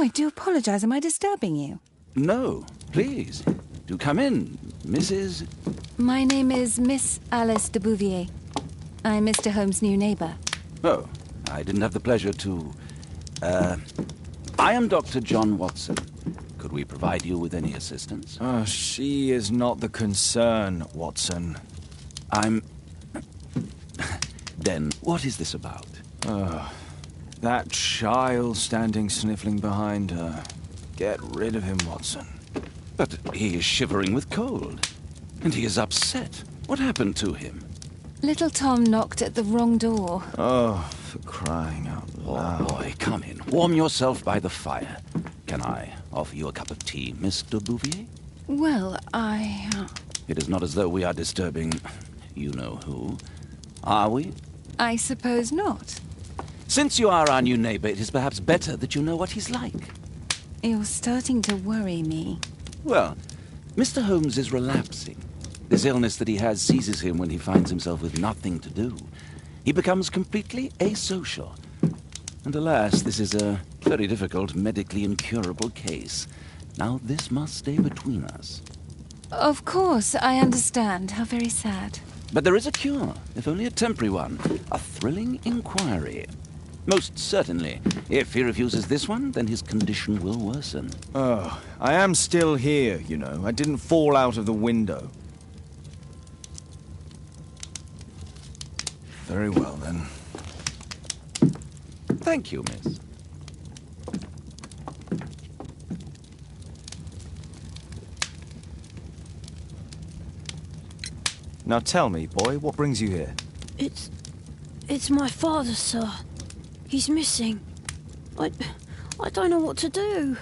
I do apologize. Am I disturbing you? No, please. Do come in, Mrs. My name is Miss Alice de Bouvier. I'm Mr. Holmes' new neighbor. Oh, I didn't have the pleasure to... I am Dr. John Watson. Could we provide you with any assistance? Oh, she is not the concern, Watson. Then, what is this about? That child standing sniffling behind her. Get rid of him, Watson. But he is shivering with cold. And he is upset. What happened to him? Little Tom knocked at the wrong door. Oh, for crying out loud. Oh, boy, come in. Warm yourself by the fire. Can I offer you a cup of tea, Mr. Bouvier? Well, It is not as though we are disturbing you-know-who. Are we? I suppose not. Since you are our new neighbor, it is perhaps better that you know what he's like. You're starting to worry me. Well, Mr. Holmes is relapsing. This illness that he has seizes him when he finds himself with nothing to do. He becomes completely asocial. And alas, this is a very difficult, medically incurable case. Now, this must stay between us. Of course, I understand. How very sad. But there is a cure, if only a temporary one. A thrilling inquiry. Most certainly. If he refuses this one, then his condition will worsen. Oh, I am still here, you know. I didn't fall out of the window. Very well, then. Thank you, miss. Now tell me, boy, what brings you here? It's my father, sir. He's missing. I don't know what to do.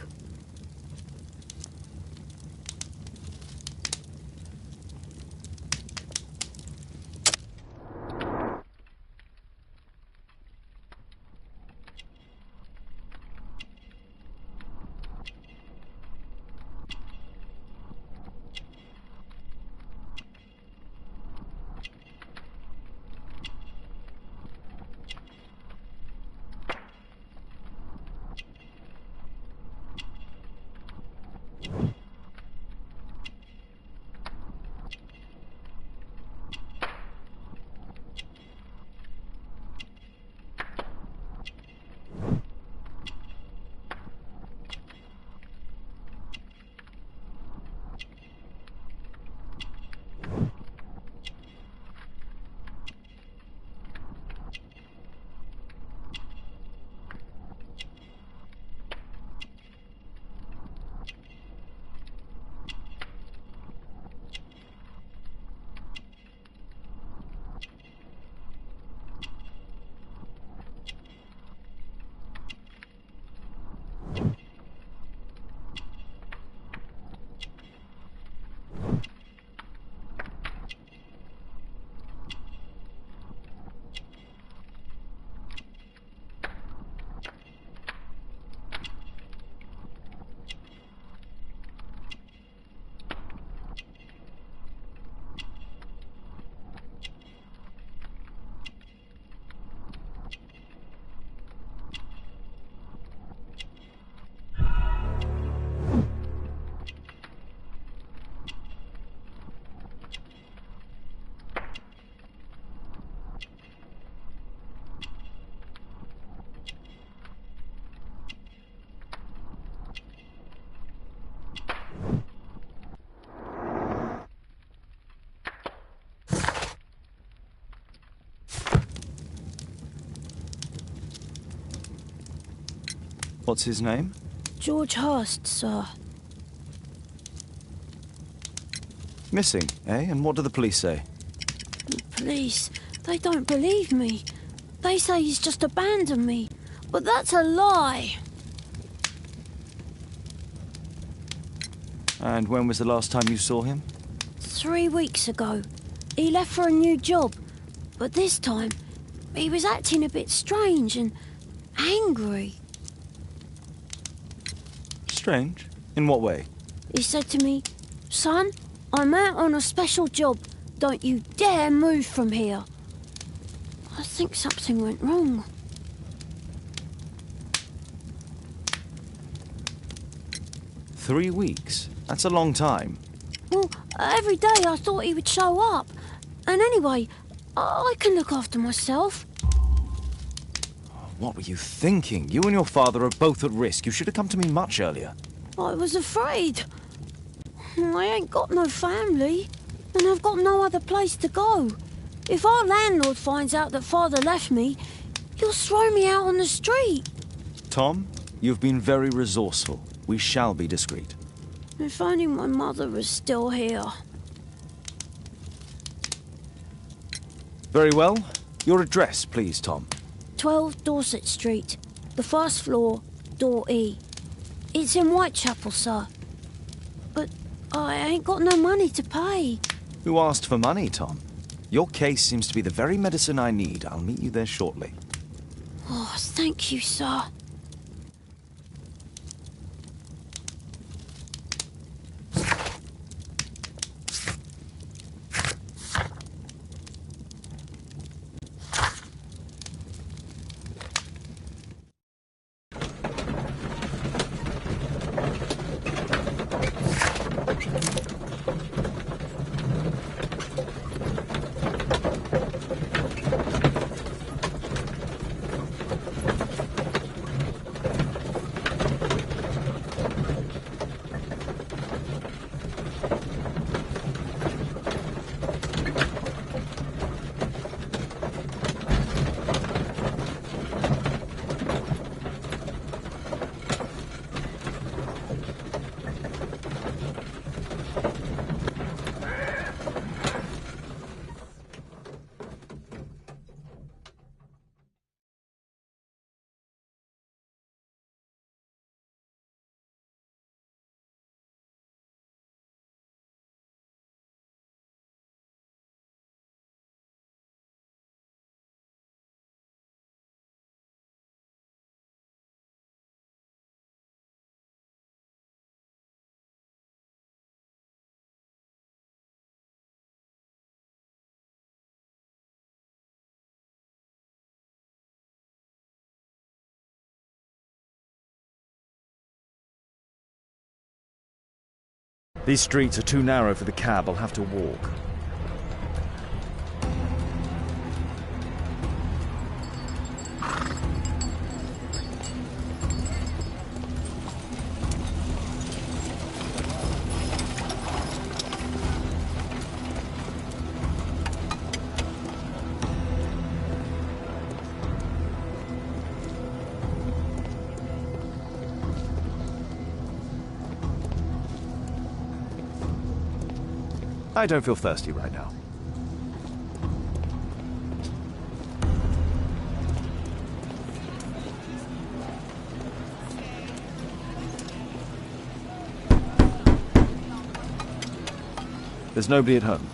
What's his name? George Hurst, sir. Missing, eh? And what do the police say? The police, they don't believe me. They say he's just abandoned me. But that's a lie. And when was the last time you saw him? 3 weeks ago. He left for a new job. But this time, he was acting a bit strange and angry. Strange? In what way? He said to me, "Son, I'm out on a special job. Don't you dare move from here." I think something went wrong. 3 weeks? That's a long time. Well, every day I thought he would show up. And anyway, I can look after myself. What were you thinking? You and your father are both at risk. You should have come to me much earlier. I was afraid. I ain't got no family, and I've got no other place to go. If our landlord finds out that Father left me, he'll throw me out on the street. Tom, you've been very resourceful. We shall be discreet. If only my mother was still here. Very well. Your address, please, Tom. 12 Dorset Street, the first floor, door E. It's in Whitechapel, sir. But I ain't got no money to pay. Who asked for money, Tom? Your case seems to be the very medicine I need. I'll meet you there shortly. Oh, thank you, sir. These streets are too narrow for the cab. I'll have to walk. I don't feel thirsty right now. There's nobody at home.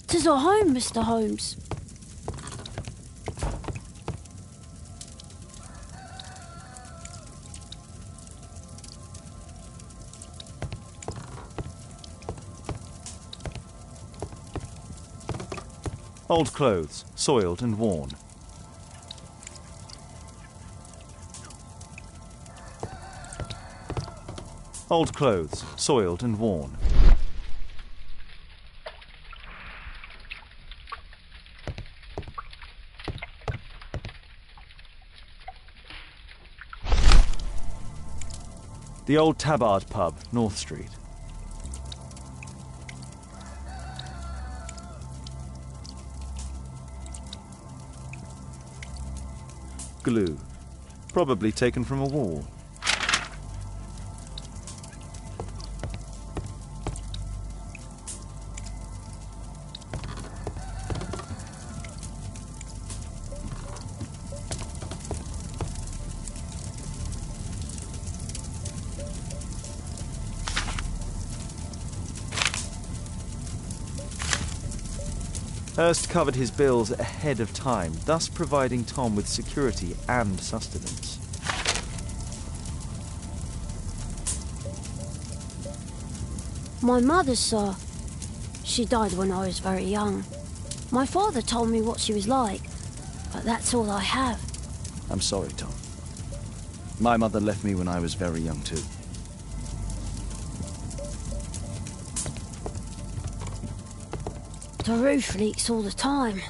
Tis our home, Mr. Holmes. Old clothes, soiled and worn. Old clothes, soiled and worn. The old Tabard pub, North Street. Glue, probably taken from a wall. Hurst covered his bills ahead of time, thus providing Tom with security and sustenance. My mother, sir. She died when I was very young. My father told me what she was like, but that's all I have. I'm sorry, Tom. My mother left me when I was very young, too. The roof leaks all the time.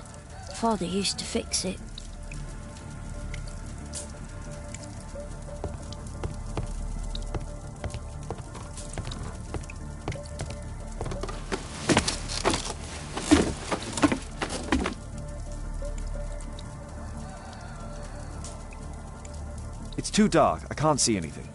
Father used to fix it. It's too dark. I can't see anything.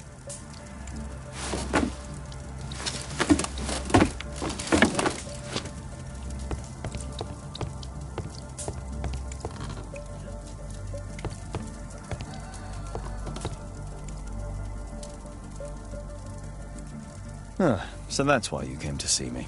So that's why you came to see me.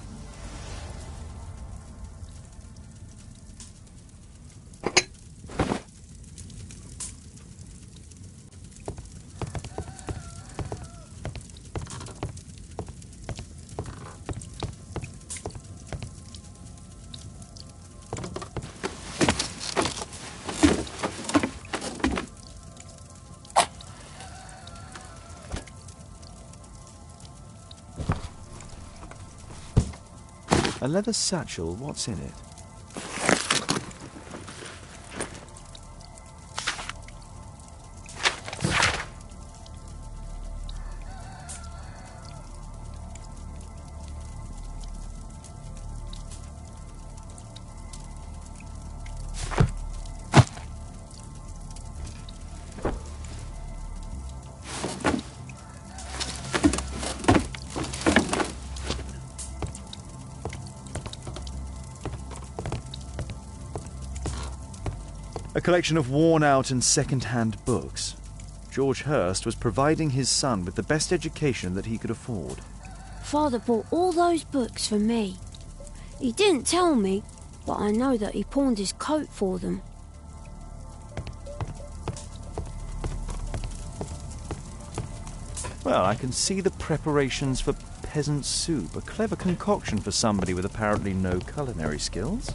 A leather satchel, what's in it? A collection of worn-out and second-hand books. George Hurst was providing his son with the best education that he could afford. Father bought all those books for me. He didn't tell me, but I know that he pawned his coat for them. Well, I can see the preparations for peasant soup, a clever concoction for somebody with apparently no culinary skills.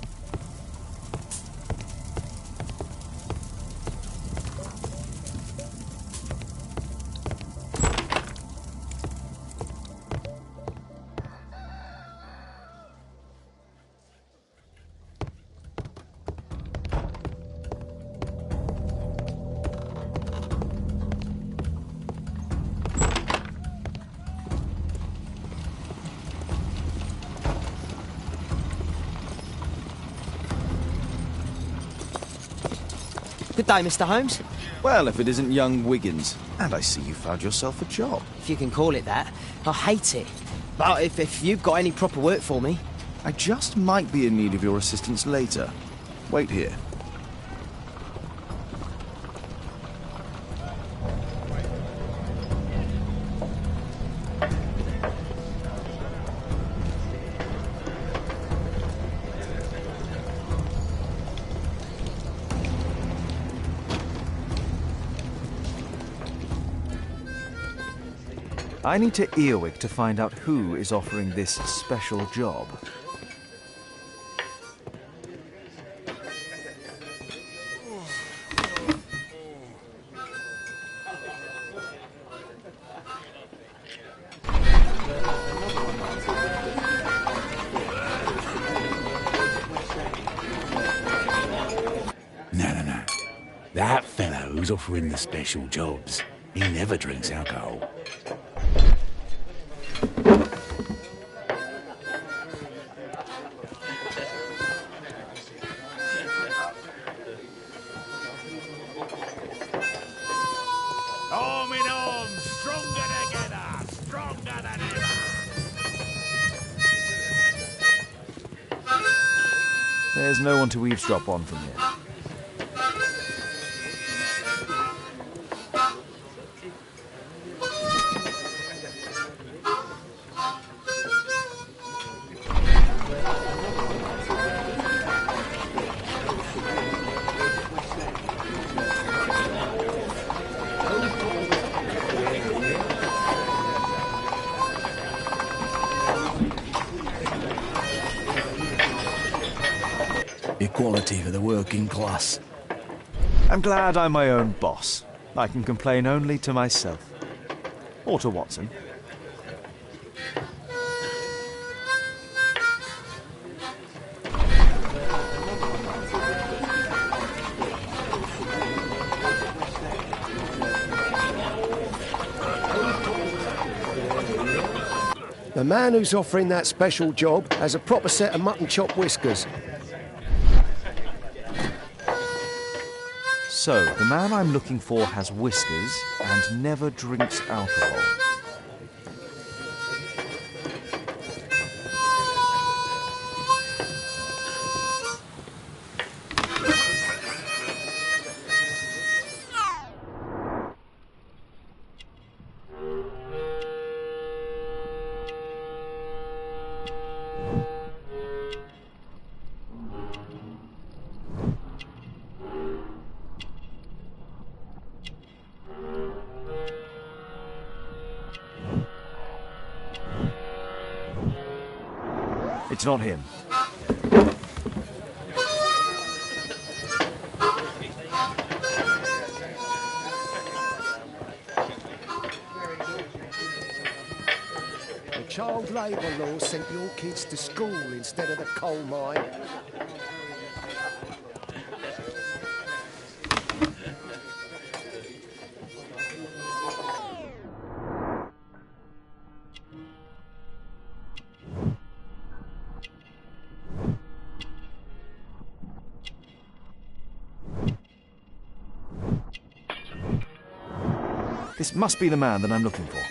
Good day, Mr. Holmes. Well, if it isn't young Wiggins. And I see you found yourself a job. If you can call it that. I hate it. But if you've got any proper work for me... I just might be in need of your assistance later. Wait here. I need to Earwig to find out who is offering this special job. No. That fellow who's offering the special jobs, he never drinks alcohol. There's no one to eavesdrop on from here. quality for the working class. I'm glad I'm my own boss. I can complain only to myself. Or to Watson. The man who's offering that special job has a proper set of mutton chop whiskers. So, the man I'm looking for has whiskers and never drinks alcohol. It's not him. The child labour law sent your kids to school instead of the coal mine. This must be the man that I'm looking for.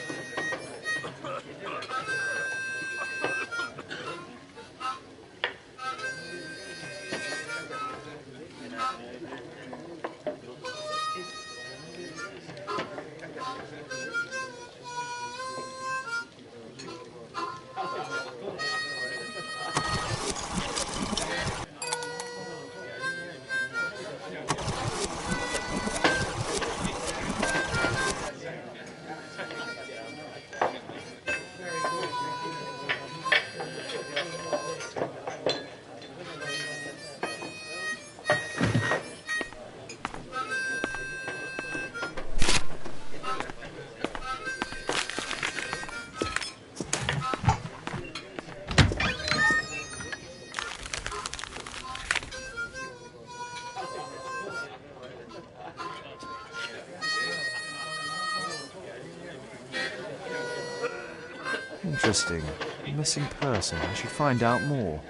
Interesting. A missing person. I should find out more.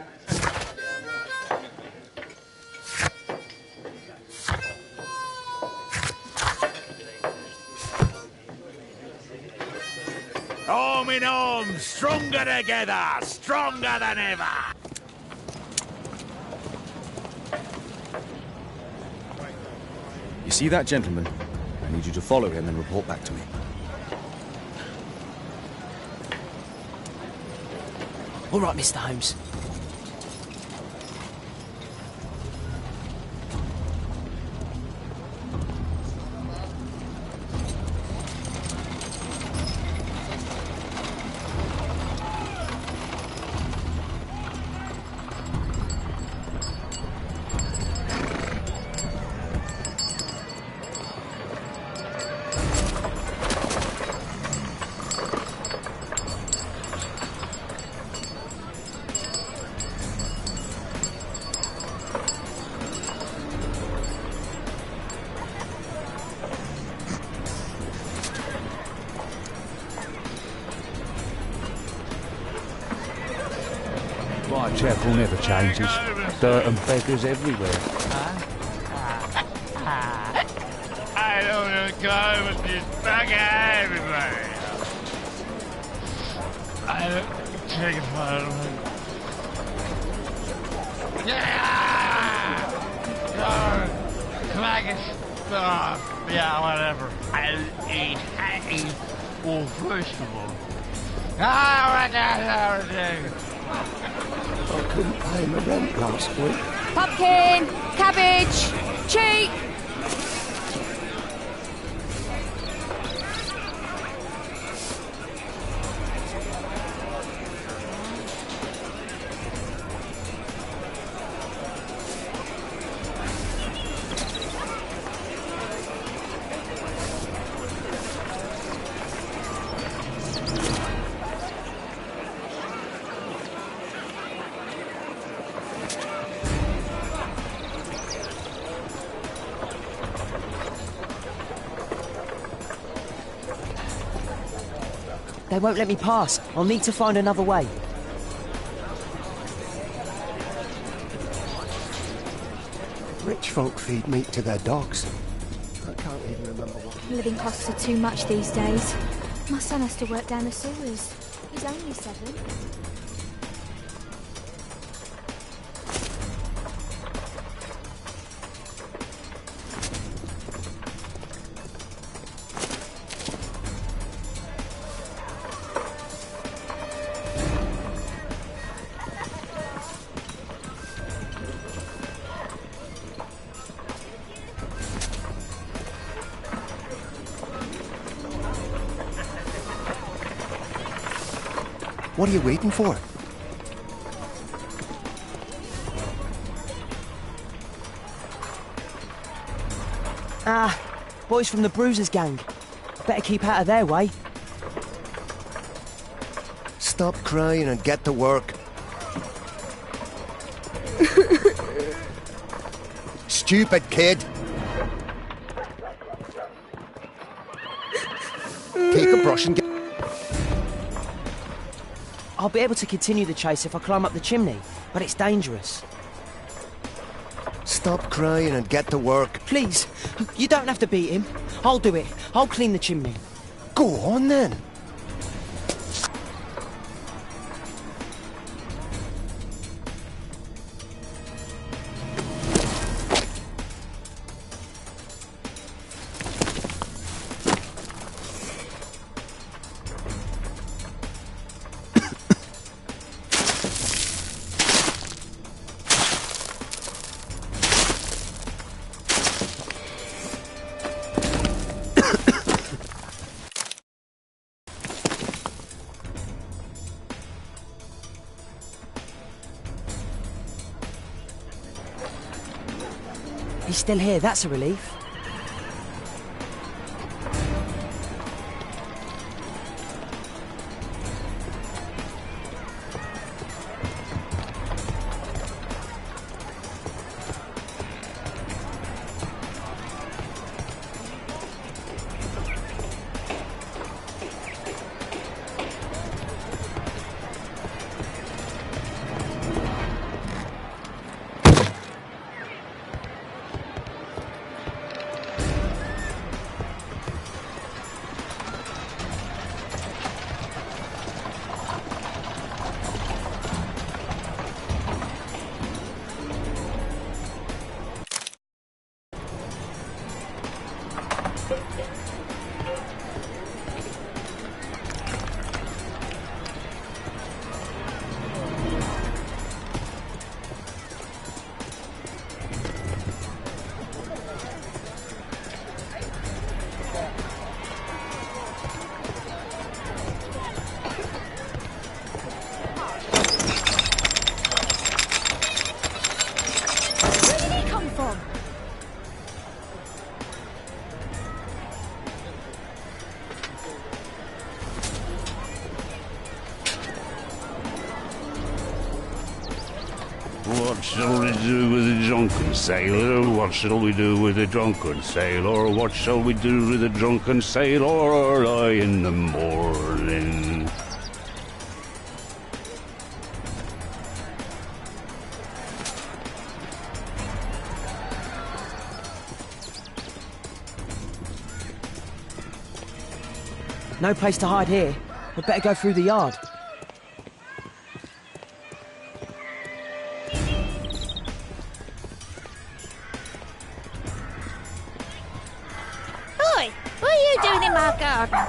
Arm in arm, stronger together, stronger than ever. You see that gentleman? I need you to follow him and report back to me. All right, Mr. Holmes. Whitechapel never changes. Dirt and beggars everywhere. I don't want to go with this bugger everywhere. I don't take it for yeah, whatever. I'll eat happy. Well, first of all, what the hell do? I couldn't pay my rent last week. Pumpkin, cabbage, cheek. They won't let me pass. I'll need to find another way. Rich folk feed meat to their dogs. I can't even remember what... Living costs are too much these days. My son has to work down the sewers. He's only 7. What are you waiting for? Ah, boys from the Bruisers gang. Better keep out of their way. Stop crying and get to work. Stupid kid. Take a brush and get... I'll be able to continue the chase if I climb up the chimney, but it's dangerous. Stop crying and get to work. Please, you don't have to beat him. I'll do it. I'll clean the chimney. Go on then. He's still here, that's a relief. What shall we do with the drunken sailor? What shall we do with the drunken sailor? What shall we do with the drunken sailor early in the morning? No place to hide here. We'd better go through the yard. Oi! What are you doing in my garden?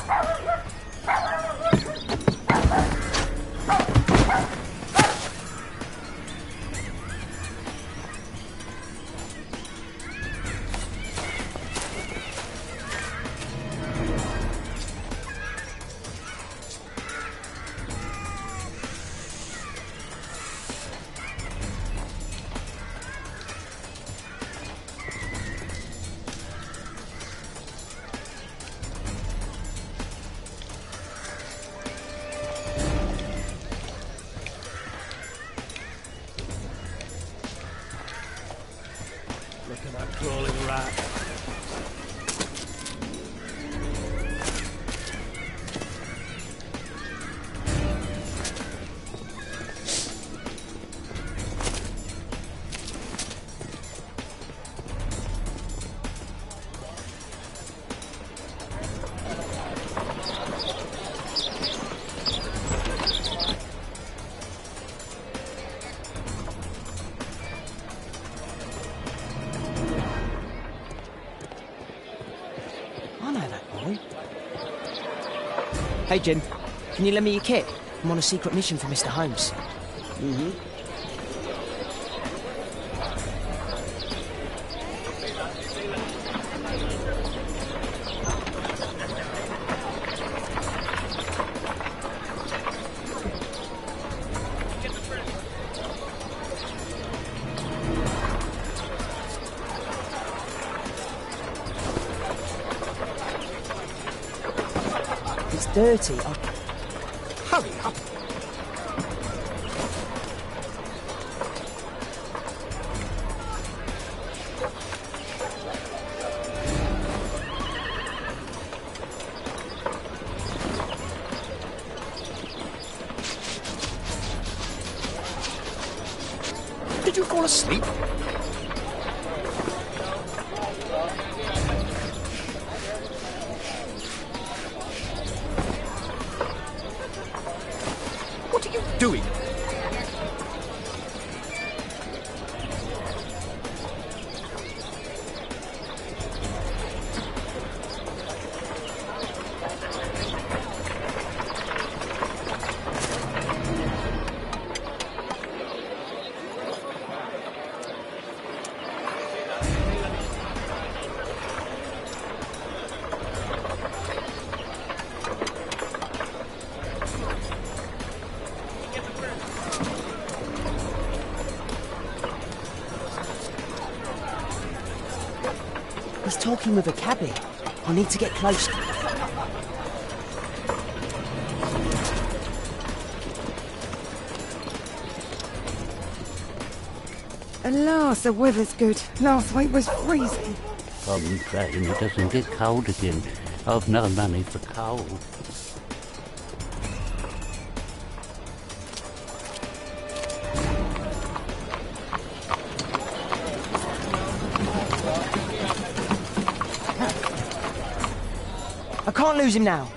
Hey, Jim. Can you lend me your kit? I'm on a secret mission for Mr. Holmes. It's dirty. Hurry up. Did you fall asleep? What are you doing? He's talking with a cabbie. I need to get close. At last, the weather's good. Last week was freezing. I'm praying it doesn't get cold again. I've no money for coal. I can't lose him now.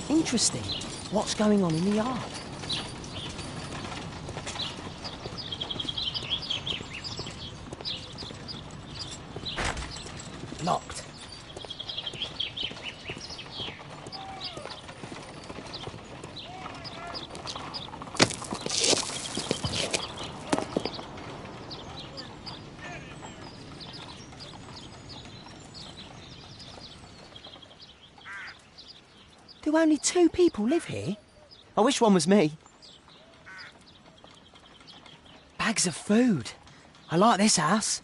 Interesting. What's going on in the yard? Locked. Do only 2 people live here? I wish one was me. Bags of food. I like this house.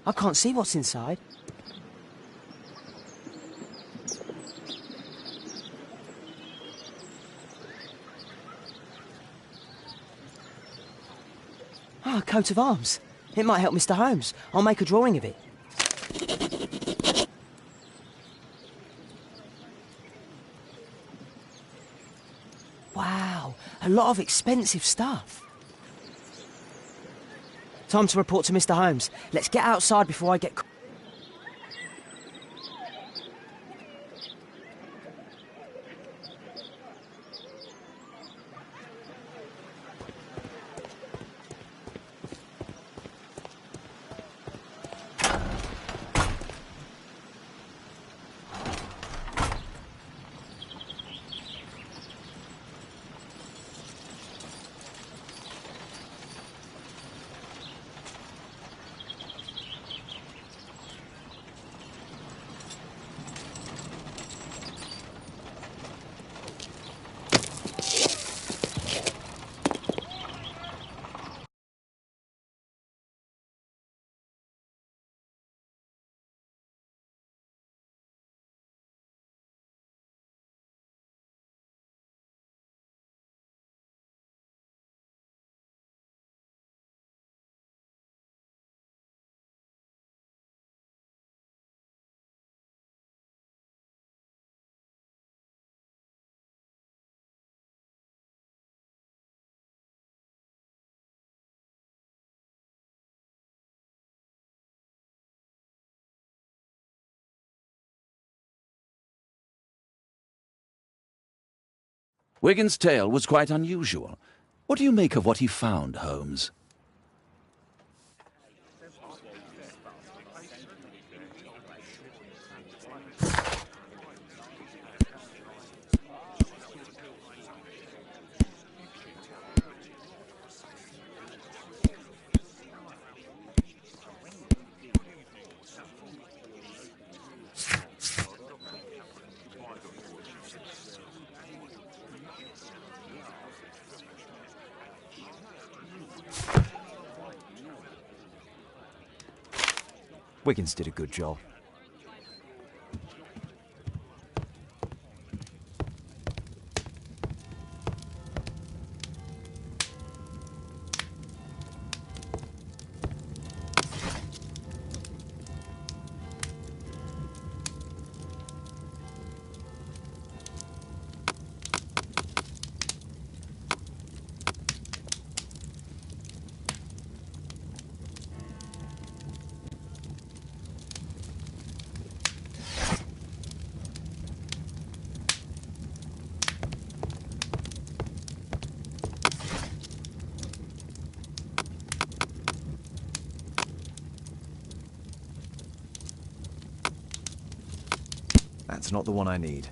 I can't see what's inside. Ah, a coat of arms. It might help Mr. Holmes. I'll make a drawing of it. Wow, a lot of expensive stuff. Time to report to Mr. Holmes. Let's get outside before I get... Wiggins' tale was quite unusual. What do you make of what he found, Holmes? Wiggins did a good job. That's not the one I need.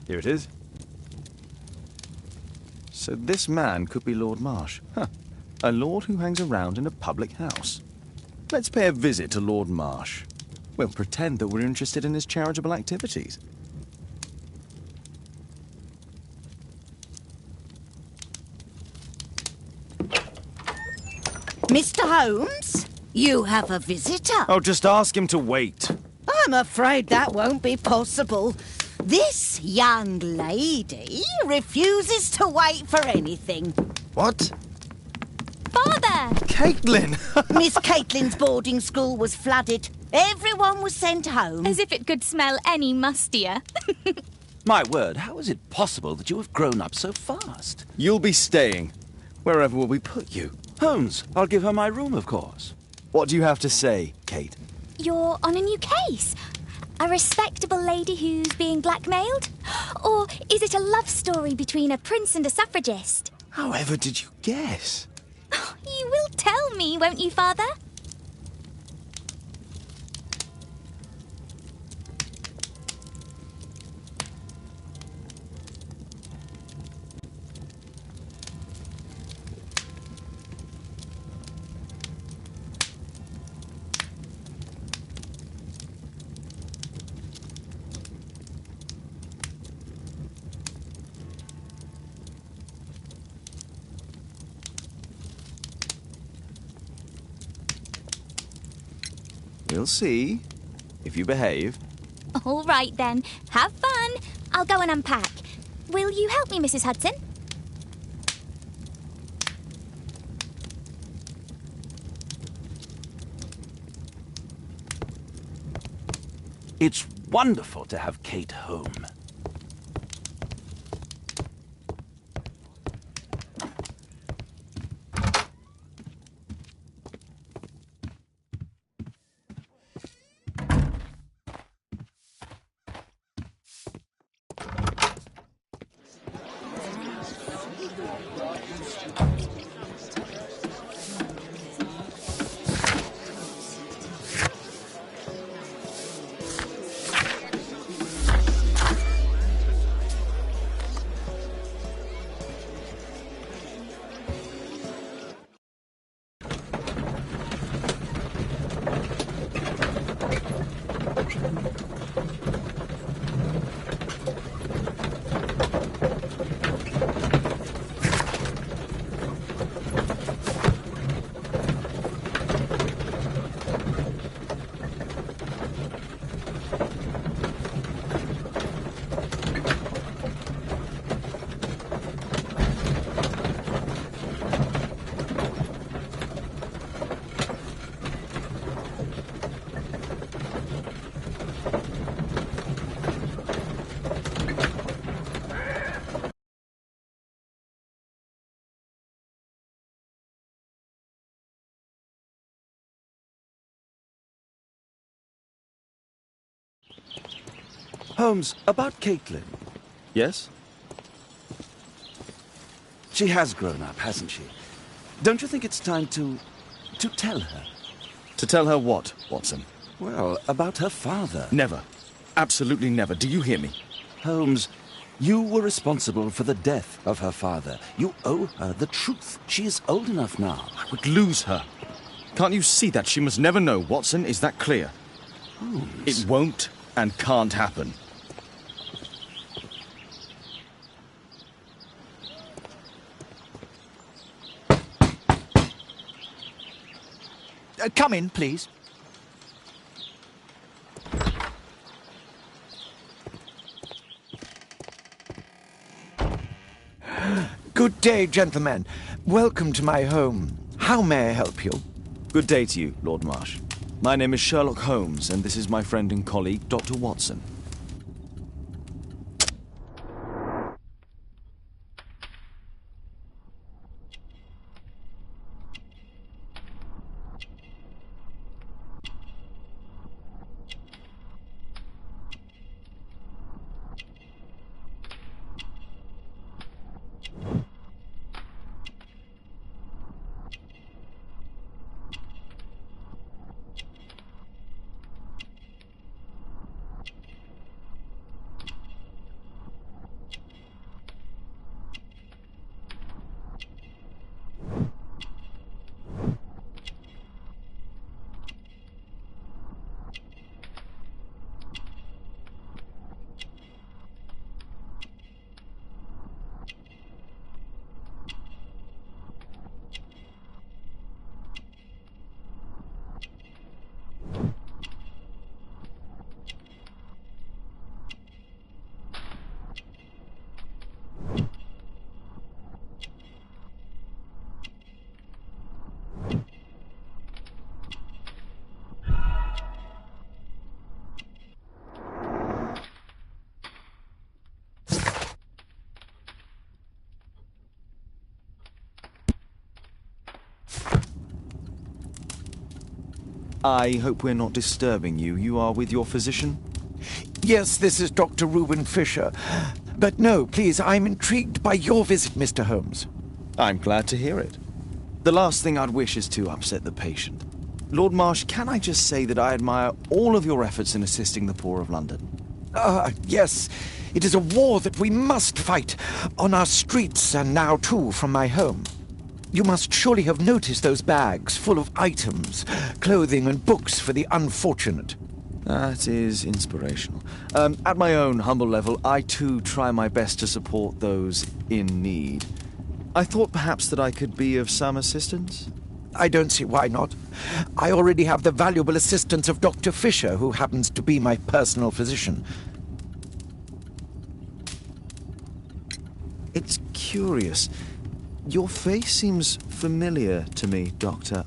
Here it is. So this man could be Lord Marsh. Huh. A lord who hangs around in a public house. Let's pay a visit to Lord Marsh. We'll pretend that we're interested in his charitable activities. Mr. Holmes, you have a visitor. Oh, just ask him to wait. I'm afraid that won't be possible. This young lady refuses to wait for anything. What? Father! Caitlin! Miss Caitlin's boarding school was flooded. Everyone was sent home. As if it could smell any mustier. My word, how is it possible that you have grown up so fast? You'll be staying. Wherever will we put you? Holmes, I'll give her my room, of course. What do you have to say, Kate? You're on a new case. A respectable lady who's being blackmailed? Or is it a love story between a prince and a suffragist? However did you guess? You will tell me, won't you, Father? We'll see, if you behave. All right, then. Have fun. I'll go and unpack. Will you help me, Mrs. Hudson? It's wonderful to have Kate home. Holmes, about Caitlin. Yes? She has grown up, hasn't she? Don't you think it's time to tell her? To tell her what, Watson? Well, about her father. Never. Absolutely never. Do you hear me? Holmes, you were responsible for the death of her father. You owe her the truth. She is old enough now. I would lose her. Can't you see that? She must never know, Watson. Is that clear? Holmes. It won't and can't happen. Come in, please. Good day, gentlemen. Welcome to my home. How may I help you? Good day to you, Lord Marsh. My name is Sherlock Holmes, and this is my friend and colleague, Dr. Watson. I hope we're not disturbing you. You are with your physician? Yes, this is Dr. Reuben Fisher. But no, please, I'm intrigued by your visit, Mr. Holmes. I'm glad to hear it. The last thing I'd wish is to upset the patient. Lord Marsh, can I just say that I admire all of your efforts in assisting the poor of London? Yes. It is a war that we must fight, on our streets and now, too, from my home. You must surely have noticed those bags full of items, clothing and books for the unfortunate. That is inspirational. At my own humble level, I too try my best to support those in need. I thought perhaps that I could be of some assistance. I don't see why not. I already have the valuable assistance of Dr. Fisher, who happens to be my personal physician. It's curious. Your face seems familiar to me, Doctor.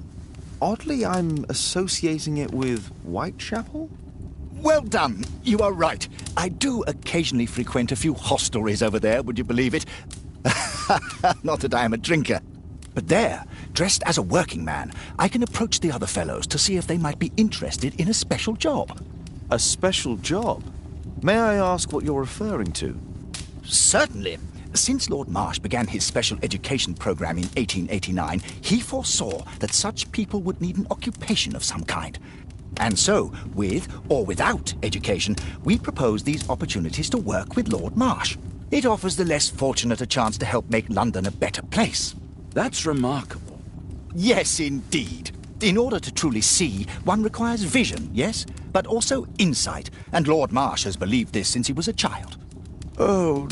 Oddly, I'm associating it with Whitechapel? Well done. You are right. I do occasionally frequent a few hostelries over there, would you believe it? Not that I am a drinker. But there, dressed as a working man, I can approach the other fellows to see if they might be interested in a special job. A special job? May I ask what you're referring to? Certainly. Since Lord Marsh began his special education program in 1889, he foresaw that such people would need an occupation of some kind. And so, with or without education, we propose these opportunities to work with Lord Marsh. It offers the less fortunate a chance to help make London a better place. That's remarkable. Yes, indeed. In order to truly see, one requires vision, yes, but also insight, and Lord Marsh has believed this since he was a child. Oh,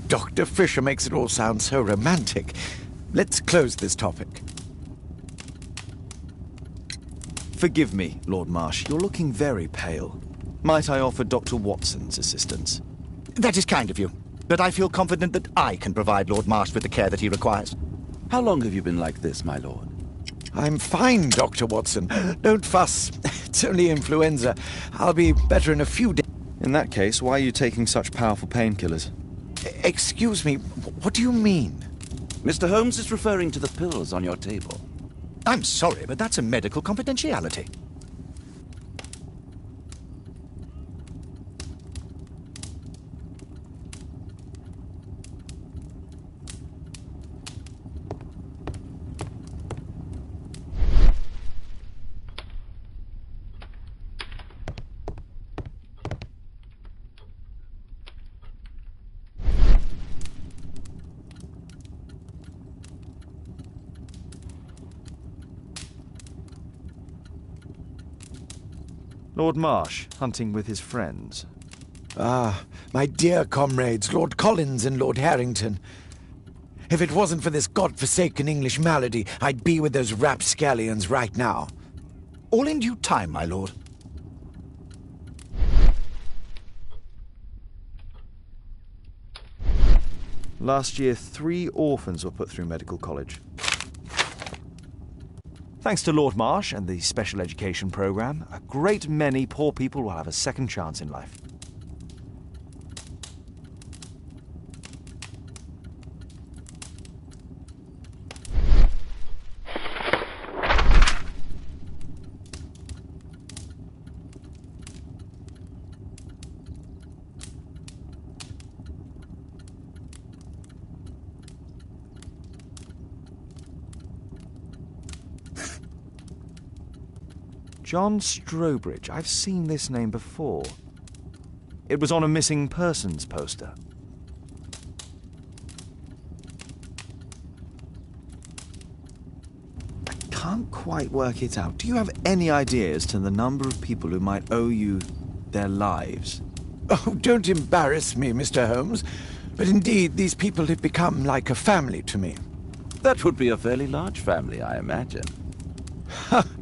Dr. Fisher makes it all sound so romantic. Let's close this topic. Forgive me, Lord Marsh. You're looking very pale. Might I offer Dr. Watson's assistance? That is kind of you, but I feel confident that I can provide Lord Marsh with the care that he requires. How long have you been like this, my lord? I'm fine, Dr. Watson. Don't fuss. It's only influenza. I'll be better in a few days. In that case, why are you taking such powerful painkillers? Excuse me, what do you mean? Mr. Holmes is referring to the pills on your table. I'm sorry, but that's a medical confidentiality. Lord Marsh, hunting with his friends. Ah, my dear comrades, Lord Collins and Lord Harrington. If it wasn't for this godforsaken English malady, I'd be with those rapscallions right now. All in due time, my lord. Last year, 3 orphans were put through medical college. Thanks to Lord Marsh and the special education program, a great many poor people will have a second chance in life. John Strobridge. I've seen this name before. It was on a missing persons poster. I can't quite work it out. Do you have any idea as to the number of people who might owe you their lives? Oh, don't embarrass me, Mr. Holmes. But indeed, these people have become like a family to me. That would be a fairly large family, I imagine.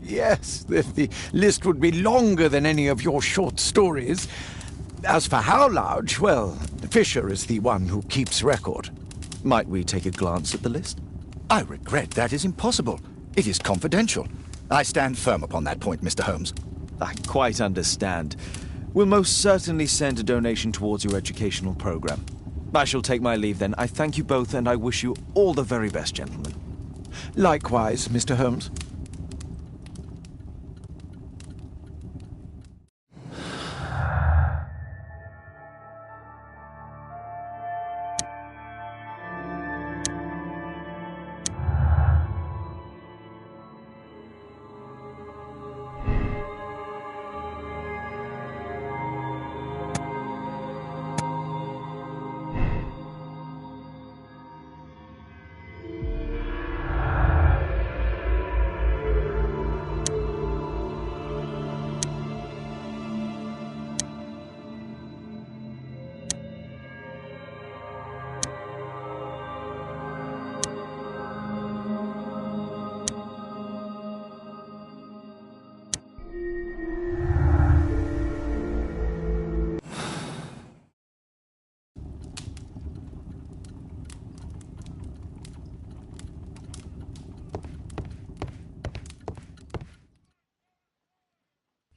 Yes, the list would be longer than any of your short stories. As for how large, well, Fisher is the one who keeps record. Might we take a glance at the list? I regret that is impossible. It is confidential. I stand firm upon that point, Mr. Holmes. I quite understand. We'll most certainly send a donation towards your educational program. I shall take my leave then. I thank you both, and I wish you all the very best, gentlemen. Likewise, Mr. Holmes.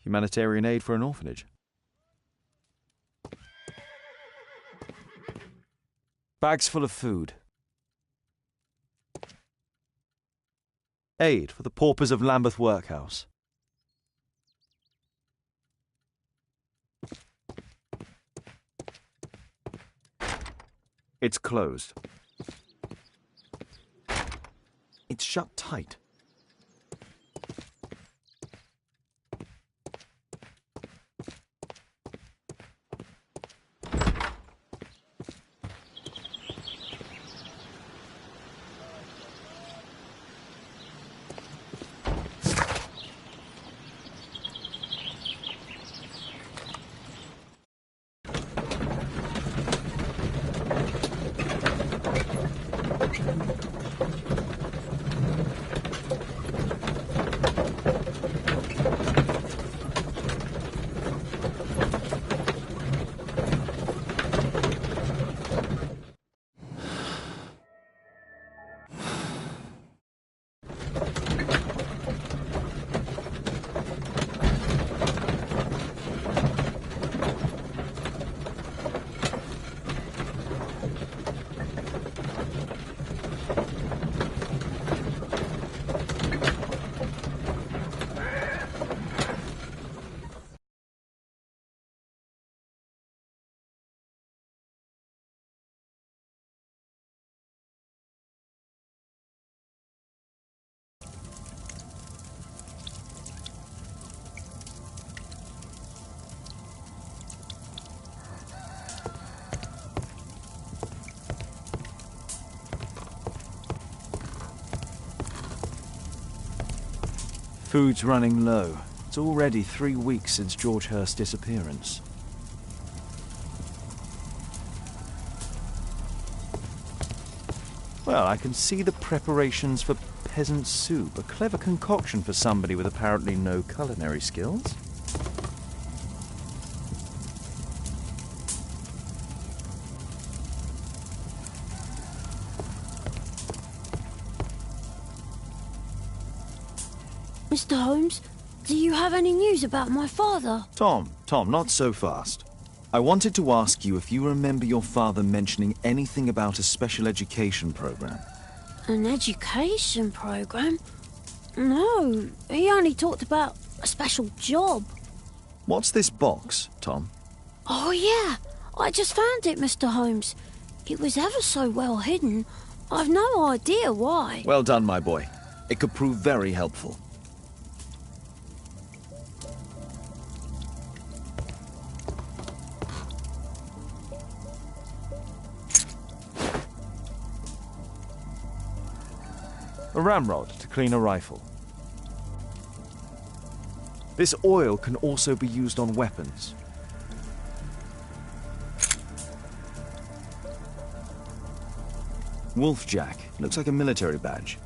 Humanitarian aid for an orphanage. Bags full of food. Aid for the paupers of Lambeth Workhouse. It's closed. It's shut tight. Food's running low. It's already 3 weeks since George Hurst's disappearance. Well, I can see the preparations for peasant soup, a clever concoction for somebody with apparently no culinary skills. Mr. Holmes, do you have any news about my father? Tom, not so fast. I wanted to ask you if you remember your father mentioning anything about a special education program. An education program? No, he only talked about a special job. What's this box, Tom? Oh, yeah. I just found it, Mr. Holmes. It was ever so well hidden. I've no idea why. Well done, my boy. It could prove very helpful. A ramrod to clean a rifle. This oil can also be used on weapons. Wolfjack. Looks like a military badge.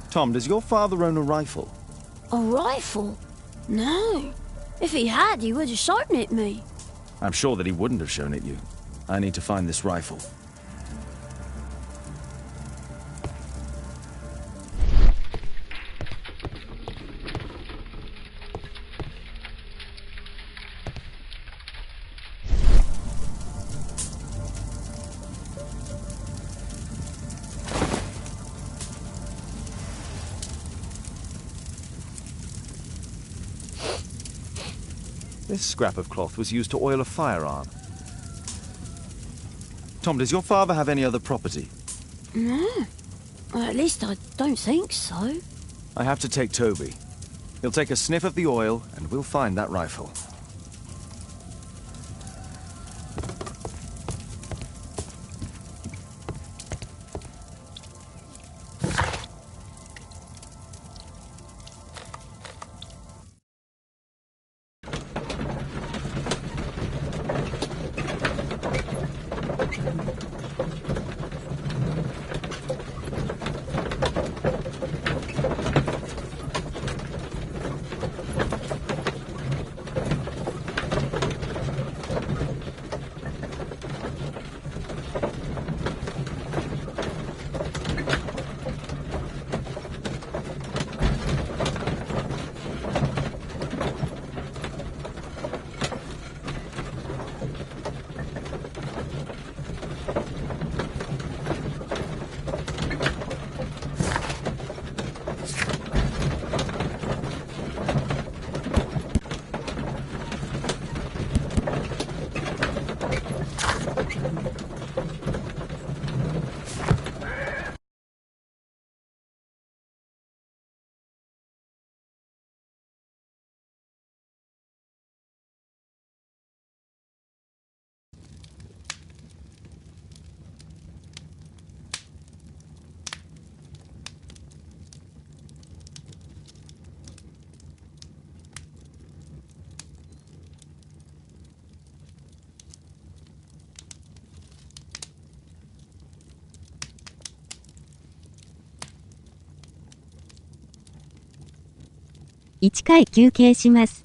Tom, does your father own a rifle? A rifle? No. If he had, he would have shown it me. I'm sure that he wouldn't have shown it you. I need to find this rifle. This scrap of cloth was used to oil a firearm. Tom, does your father have any other property? No. At least I don't think so. I have to take Toby. He'll take a sniff of the oil, and we'll find that rifle.1回休憩します。